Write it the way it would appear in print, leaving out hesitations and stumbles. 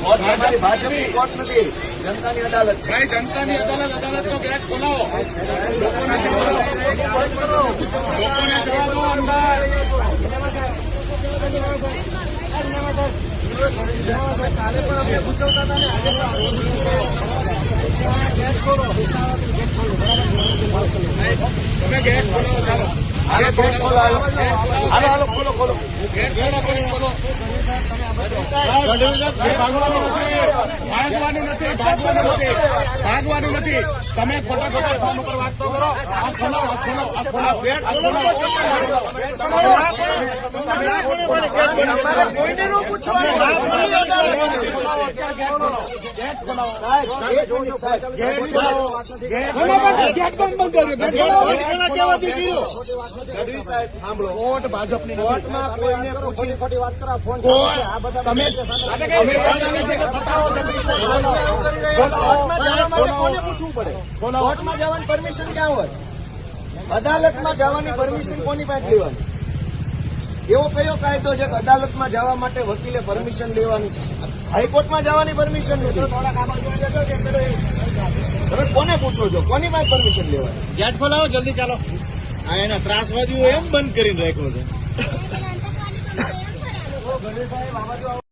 તમારી ભાજપની કોર્ટ નથી, જનતાની અદાલત છે. ભાઈ જનતાની અદાલતનો ગેટ ખોલાવો. લોકોને જવા દો અંદર. કાલે પણ અમે પૂછવતા હતા ને, આજે ગેટ ખોલો. તમે ગેટ ખોલો. ચાલો હાલો ગેટ ખોલો. હાલો હાલો ખોલો ખોલો. ગેટ ખોલો. ભાગવાનું નથી. તમે ખોટા ફોન ઉપર વાત તો કરો. આ ખોલો. કોઈને નું પૂછવાનું. સાંભળો, કોર્ટ ભાજપની કોર્ટમાં કોઈને પૂછી ખોટી વાત કરા. ફોન કોને પૂછવું પડે? કોર્ટમાં જવાની પરમિશન ક્યાં હોય? અદાલતમાં જવાની પરમિશન કોની પાસે લેવાની? એવો કયો કાયદો છે કે અદાલતમાં જવા માટે વકીલે પરમિશન લેવાની? હાઈકોર્ટમાં જવાની પરમિશન નથી. તમે કોને પૂછો છો? કોની પાસે પરમિશન લેવાની? ગેટ ખોલાવો જલ્દી. ચાલો. આ એના ત્રાસવાદીઓ એમ બંધ કરીને રાખ્યો છે.